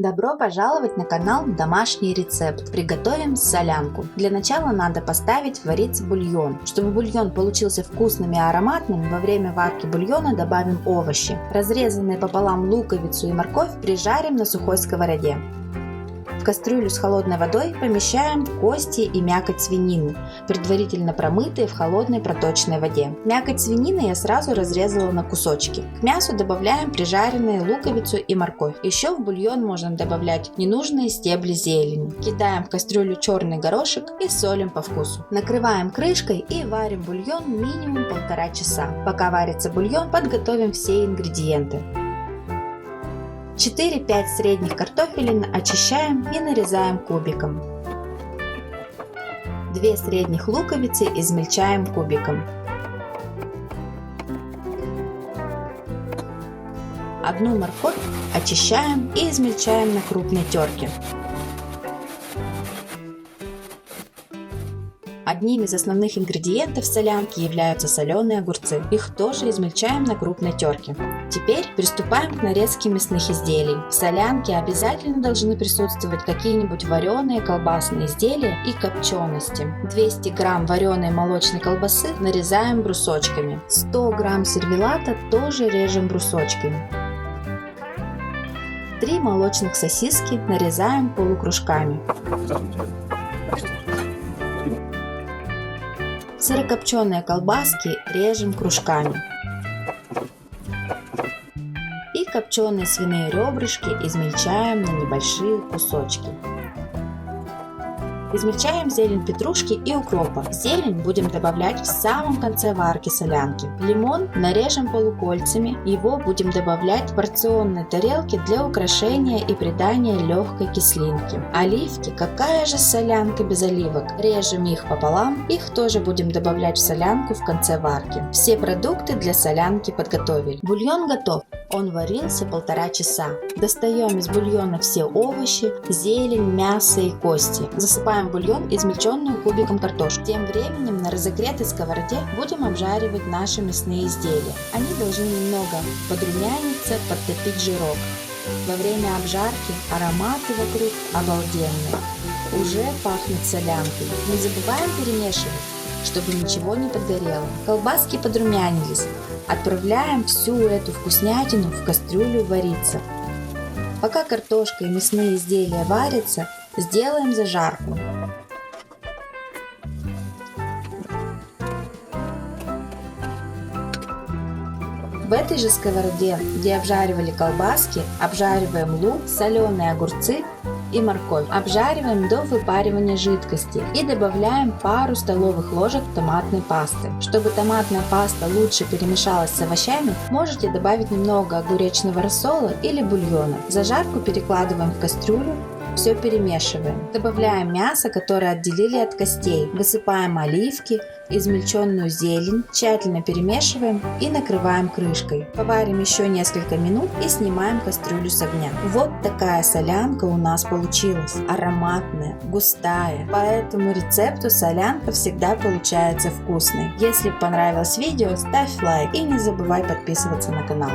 Добро пожаловать на канал Домашний рецепт. Приготовим солянку. Для начала надо поставить вариться бульон. Чтобы бульон получился вкусным и ароматным, во время варки бульона добавим овощи. Разрезанные пополам луковицу и морковь прижарим на сухой сковороде. В кастрюлю с холодной водой помещаем кости и мякоть свинины, предварительно промытые в холодной проточной воде. Мякоть свинины я сразу разрезала на кусочки. К мясу добавляем прижаренные луковицу и морковь. Еще в бульон можно добавлять ненужные стебли зелени. Кидаем в кастрюлю черный горошек и солим по вкусу. Накрываем крышкой и варим бульон минимум 1,5 часа. Пока варится бульон, подготовим все ингредиенты. 4-5 средних картофелин очищаем и нарезаем кубиком. 2 средних луковицы измельчаем кубиком. 1 морковь очищаем и измельчаем на крупной терке. Одним из основных ингредиентов солянки являются соленые огурцы. Их тоже измельчаем на крупной терке. Теперь приступаем к нарезке мясных изделий. В солянке обязательно должны присутствовать какие-нибудь вареные колбасные изделия и копчености. 200 грамм вареной молочной колбасы нарезаем брусочками. 100 грамм сервелата тоже режем брусочками. 3 молочных сосиски нарезаем полукружками. Сырокопченые колбаски режем кружками. И копченые свиные ребрышки измельчаем на небольшие кусочки. Измельчаем зелень петрушки и укропа. Зелень будем добавлять в самом конце варки солянки. Лимон нарежем полукольцами. Его будем добавлять в порционные тарелки для украшения и придания легкой кислинки. Оливки, какая же солянка без оливок? Режем их пополам. Их тоже будем добавлять в солянку в конце варки. Все продукты для солянки подготовили. Бульон готов. Он варился 1,5 часа. Достаем из бульона все овощи, зелень, мясо и кости. Засыпаем в бульон измельченную кубиком картошку. Тем временем на разогретой сковороде будем обжаривать наши мясные изделия. Они должны немного подрумяниться, подтопить жирок. Во время обжарки ароматы вокруг обалденные. Уже пахнет солянкой. Не забываем перемешивать, чтобы ничего не подгорело. Колбаски подрумянились. Отправляем всю эту вкуснятину в кастрюлю вариться. Пока картошка и мясные изделия варятся, сделаем зажарку. В этой же сковороде, где обжаривали колбаски, обжариваем лук, соленые огурцы и морковь. Обжариваем до выпаривания жидкости и добавляем пару столовых ложек томатной пасты. Чтобы томатная паста лучше перемешалась с овощами, можете добавить немного огуречного рассола или бульона. Зажарку перекладываем в кастрюлю. Все перемешиваем. Добавляем мясо, которое отделили от костей. Высыпаем оливки, измельченную зелень, тщательно перемешиваем и накрываем крышкой. Поварим еще несколько минут и снимаем кастрюлю с огня. Вот такая солянка у нас получилась. Ароматная, густая. По этому рецепту солянка всегда получается вкусной. Если понравилось видео, ставь лайк и не забывай подписываться на канал.